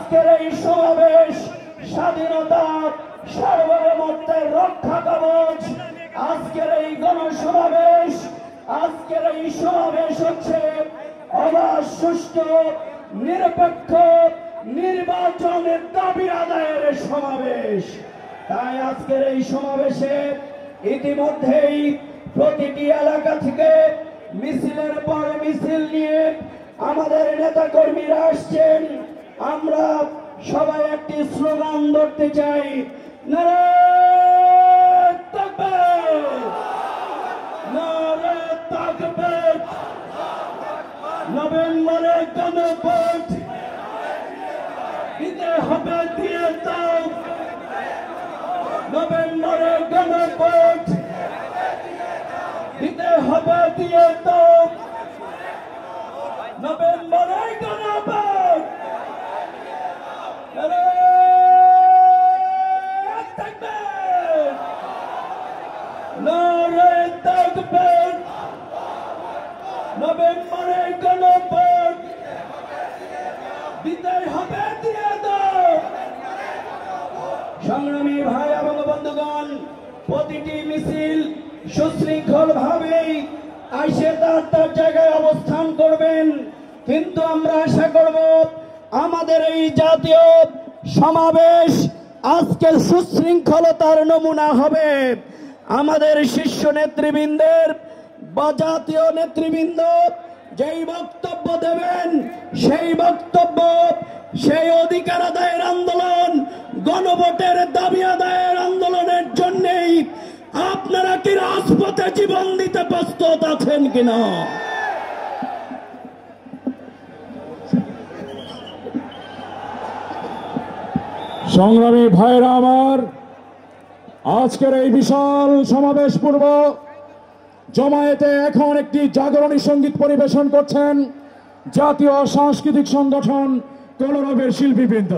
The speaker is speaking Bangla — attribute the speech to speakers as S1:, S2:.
S1: আজকের এই সমাবেশ স্বাধীনতা সার্বভৌমত্বের রক্ষা কবচ। আজকের এই গণসমাবেশ, আজকের এই সমাবেশ হচ্ছে অবাধ, সুষ্ঠু, নিরপেক্ষ নির্বাচনের দাবি আদায়ের সমাবেশ। তাই আজকের এই সমাবেশে ইতিমধ্যেই প্রতিটি এলাকা থেকে মিছিলের পর মিছিল নিয়ে আমাদের নেতা কর্মীরা আসছেন। আমরা সবাই একটি স্লোগান ধরতে চাই, নারে তাকবীর, নারে তাকবীর। নভেম্বরে গণভোট দিতে হবে, দিয়ে দাও। নভেম্বরে গণভোট দিতে হবে, দিয়ে দাও। নভেম্বরে গণভোট। নারে তাকবীর, নারে তাকবীর। নভেম্বরে গণভোট দিতে হবে, দিয়ে দাও। সংগ্রামী ভাই এবং বন্ধুগণ, প্রতিটি মিছিল সুশৃঙ্খল ভাবে আইসে তার জায়গায় অবস্থান করবেন। কিন্তু আমরা আশা করব আমাদের এই জাতীয় সমাবেশ আজকের সুশৃঙ্খলতার নমুনা হবে। আমাদের শীর্ষ নেতৃবৃন্দের বা জাতীয় নেতৃবৃন্দ যেই বক্তব্য দেবেন, সেই বক্তব্য, সেই অধিকার আদায়ের আন্দোলন, গণভোটের দাবি আদায়ের আন্দোলনের জন্যই আপনারা কি রাজপথে জীবন দিতে প্রস্তুত আছেন কিনা?
S2: সংগ্রামী ভাইরা আমার, আজকের এই বিশাল সমাবেশ পূর্ব জমায়েতে এখন একটি জাগরণী সঙ্গীত পরিবেশন করছেন জাতীয় সাংস্কৃতিক সংগঠন কলরবের শিল্পীবৃন্দ।